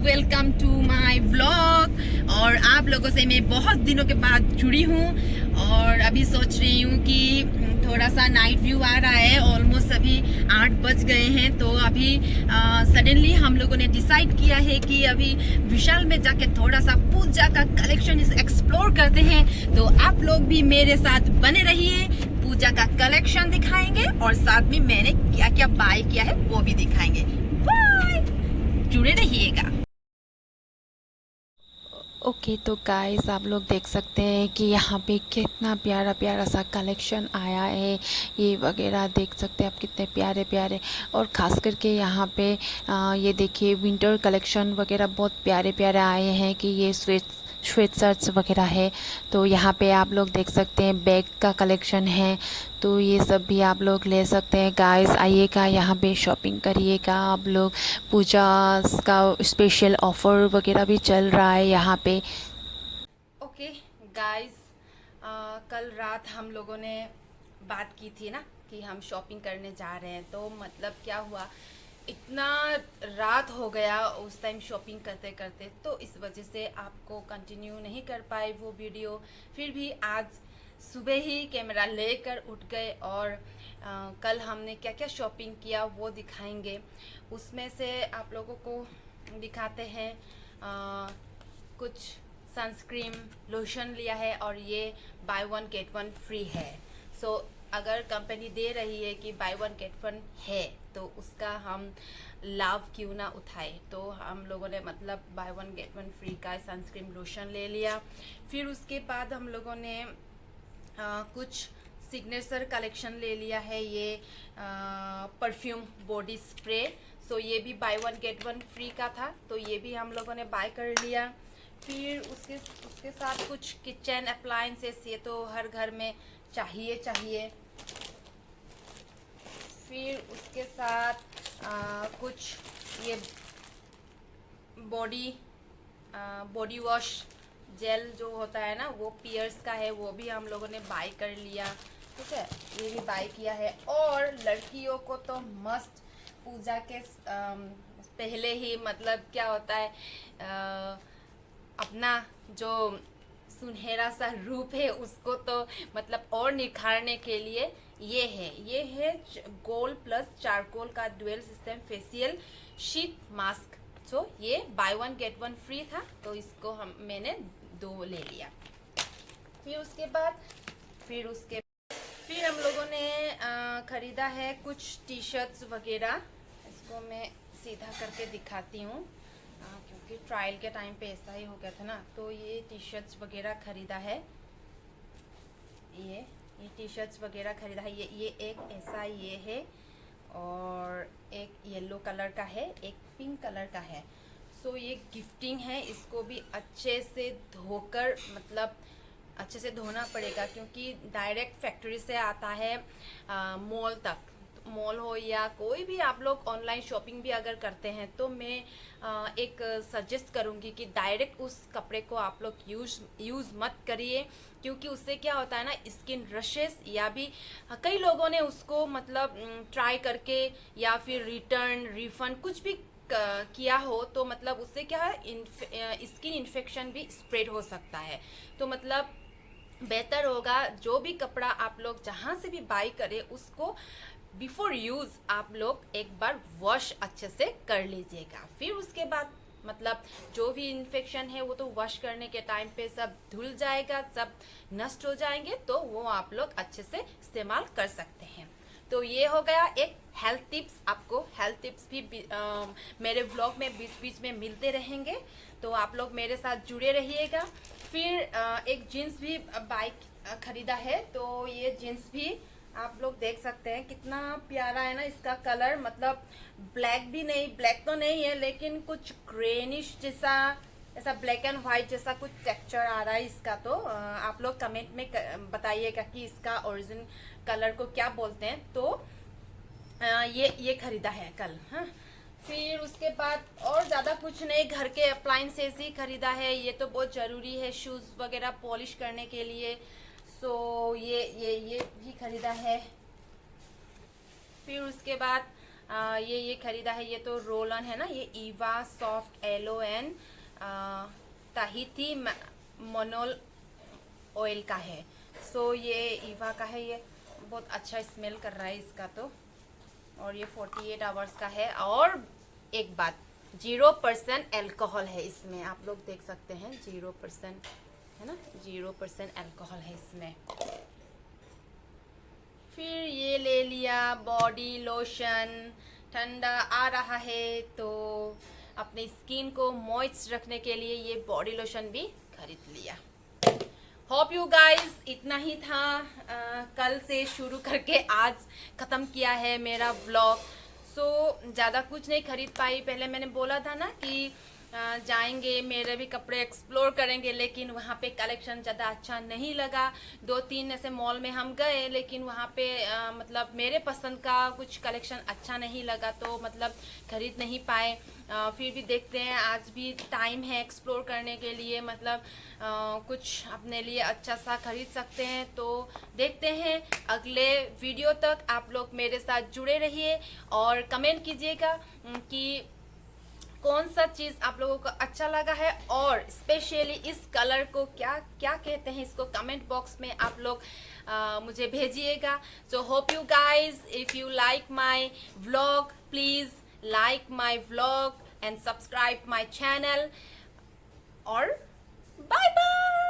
Welcome to my vlog. और आप लोगों से मैं बहुत दिनों के बाद जुड़ी हूँ और अभी सोच रही हूँ कि थोड़ा सा नाइट व्यू आ रहा है। ऑलमोस्ट अभी 8 बज गए हैं, तो अभी सडनली हम लोगों ने डिसाइड किया है कि अभी विशाल में जाके थोड़ा सा पूजा का कलेक्शन एक्सप्लोर करते हैं। तो आप लोग भी मेरे साथ बने रहिए, पूजा का कलेक्शन दिखाएंगे और साथ में मैंने क्या क्या बाय किया है वो भी दिखाएंगे। बाय, जुड़े रहिएगा। ओके तो गाइस आप लोग देख सकते हैं कि यहाँ पे कितना प्यारा प्यारा सा कलेक्शन आया है। ये वगैरह देख सकते हैं आप, कितने प्यारे प्यारे। और ख़ास करके यहाँ पे ये देखिए विंटर कलेक्शन वगैरह बहुत प्यारे प्यारे आए हैं कि ये स्वेट शर्ट्स वगैरह है। तो यहाँ पे आप लोग देख सकते हैं बैग का कलेक्शन है, तो ये सब भी आप लोग ले सकते हैं। गाइस आइएगा, यहाँ पे शॉपिंग करिएगा आप लोग। पूजा का स्पेशल ऑफ़र वगैरह भी चल रहा है यहाँ पे। ओके गाइस, कल रात हम लोगों ने बात की थी ना कि हम शॉपिंग करने जा रहे हैं। तो मतलब क्या हुआ, इतना रात हो गया उस टाइम शॉपिंग करते करते, तो इस वजह से आपको कंटिन्यू नहीं कर पाए वो वीडियो। फिर भी आज सुबह ही कैमरा लेकर उठ गए और कल हमने क्या क्या शॉपिंग किया वो दिखाएंगे। उसमें से आप लोगों को दिखाते हैं कुछ सनस्क्रीन लोशन लिया है और ये buy one get one free है। सो अगर कंपनी दे रही है कि बाय वन गेट वन है तो उसका हम लाभ क्यों ना उठाए। तो हम लोगों ने मतलब bye one get one free का सनस्क्रीन लोशन ले लिया। फिर उसके बाद हम लोगों ने कुछ सिग्नेचर कलेक्शन ले लिया है, ये परफ्यूम बॉडी स्प्रे। सो ये भी bye one get one free का था, तो ये भी हम लोगों ने बाय कर लिया। फिर उसके साथ कुछ किचन अप्लायंसेस, ये तो हर घर में चाहिए चाहिए। फिर उसके साथ कुछ ये बॉडी वॉश जेल जो होता है ना, वो पियर्स का है, वो भी हम लोगों ने बाय कर लिया। ठीक है, ये भी बाय किया है। और लड़कियों को तो मस्त पूजा के पहले ही मतलब क्या होता है, अपना जो सुनहरा सा रूप है उसको तो मतलब और निखारने के लिए ये है गोल्ड प्लस चारकोल का dual system facial sheet mask. So ये buy one get one free था, तो इसको मैंने 2 ले लिया। फिर उसके बाद फिर हम लोगों ने खरीदा है कुछ टी शर्ट्स वगैरह। इसको मैं सीधा करके दिखाती हूँ क्योंकि ट्रायल के टाइम पे ऐसा ही हो गया था ना। तो ये टी शर्ट्स वगैरह खरीदा है, ये टी शर्ट्स वगैरह खरीदा है। ये एक ऐसा ये है और एक येलो कलर का है, एक पिंक कलर का है। सो ये गिफ्टिंग है, इसको भी अच्छे से धोकर मतलब अच्छे से धोना पड़ेगा क्योंकि डायरेक्ट फैक्ट्री से आता है मॉल तक। मॉल हो या कोई भी आप लोग ऑनलाइन शॉपिंग भी अगर करते हैं तो मैं एक सजेस्ट करूंगी कि डायरेक्ट उस कपड़े को आप लोग यूज़ मत करिए, क्योंकि उससे क्या होता है ना, स्किन रशेस या भी कई लोगों ने उसको मतलब ट्राई करके या फिर रिटर्न रिफंड कुछ भी किया हो, तो मतलब उससे क्या है स्किन इन्फेक्शन भी स्प्रेड हो सकता है। तो मतलब बेहतर होगा जो भी कपड़ा आप लोग जहाँ से भी बाई करें उसको बिफोर यूज़ आप लोग एक बार वॉश अच्छे से कर लीजिएगा। फिर उसके बाद मतलब जो भी इन्फेक्शन है वो तो वॉश करने के टाइम पे सब धुल जाएगा, सब नष्ट हो जाएंगे, तो वो आप लोग अच्छे से इस्तेमाल कर सकते हैं। तो ये हो गया एक हेल्थ टिप्स। आपको हेल्थ टिप्स भी मेरे व्लॉग में बीच बीच में मिलते रहेंगे, तो आप लोग मेरे साथ जुड़े रहिएगा। फिर एक जीन्स भी बाइक खरीदा है, तो ये जीन्स भी आप लोग देख सकते हैं कितना प्यारा है ना इसका कलर। मतलब ब्लैक भी नहीं, ब्लैक तो नहीं है लेकिन कुछ ग्रेनिश जैसा, ऐसा ब्लैक एंड व्हाइट जैसा कुछ टेक्सचर आ रहा है इसका। तो आप लोग कमेंट में बताइएगा कि इसका ओरिजिन कलर को क्या बोलते हैं। तो ये खरीदा है कल। हाँ, फिर उसके बाद और ज़्यादा कुछ नहीं, घर के अप्लाइंसेस ही खरीदा है, ये तो बहुत ज़रूरी है शूज़ वगैरह पॉलिश करने के लिए। सो ये भी खरीदा है। फिर उसके बाद ये खरीदा है। ये तो रोल ऑन है ना, ये Eva soft aloe and Tahiti monoi oil का है। सो ये ईवा का है, ये बहुत अच्छा स्मेल कर रहा है इसका तो। और ये 48 आवर्स का है। और एक बात, 0% अल्कोहल है इसमें, आप लोग देख सकते हैं 0% है ना, 0% अल्कोहल है इसमें। फिर ये ले लिया बॉडी लोशन। ठंडा आ रहा है तो अपनी स्किन को मॉइस्ट रखने के लिए ये बॉडी लोशन भी खरीद लिया। होप यू गाइस, इतना ही था। कल से शुरू करके आज ख़त्म किया है मेरा व्लॉग। सो ज़्यादा कुछ नहीं खरीद पाई। पहले मैंने बोला था ना कि जाएंगे, मेरे भी कपड़े एक्सप्लोर करेंगे, लेकिन वहाँ पे कलेक्शन ज़्यादा अच्छा नहीं लगा। 2-3 ऐसे मॉल में हम गए, लेकिन वहाँ पे मतलब मेरे पसंद का कुछ कलेक्शन अच्छा नहीं लगा, तो मतलब खरीद नहीं पाए। फिर भी देखते हैं, आज भी टाइम है एक्सप्लोर करने के लिए, मतलब कुछ अपने लिए अच्छा सा खरीद सकते हैं। तो देखते हैं, अगले वीडियो तक आप लोग मेरे साथ जुड़े रहिए और कमेंट कीजिएगा कि कौन सा चीज़ आप लोगों को अच्छा लगा है, और स्पेशली इस कलर को क्या क्या कहते हैं, इसको कमेंट बॉक्स में आप लोग मुझे भेजिएगा। So hope you guys, if you like my vlog, please like my vlog and subscribe my channel, or bye bye।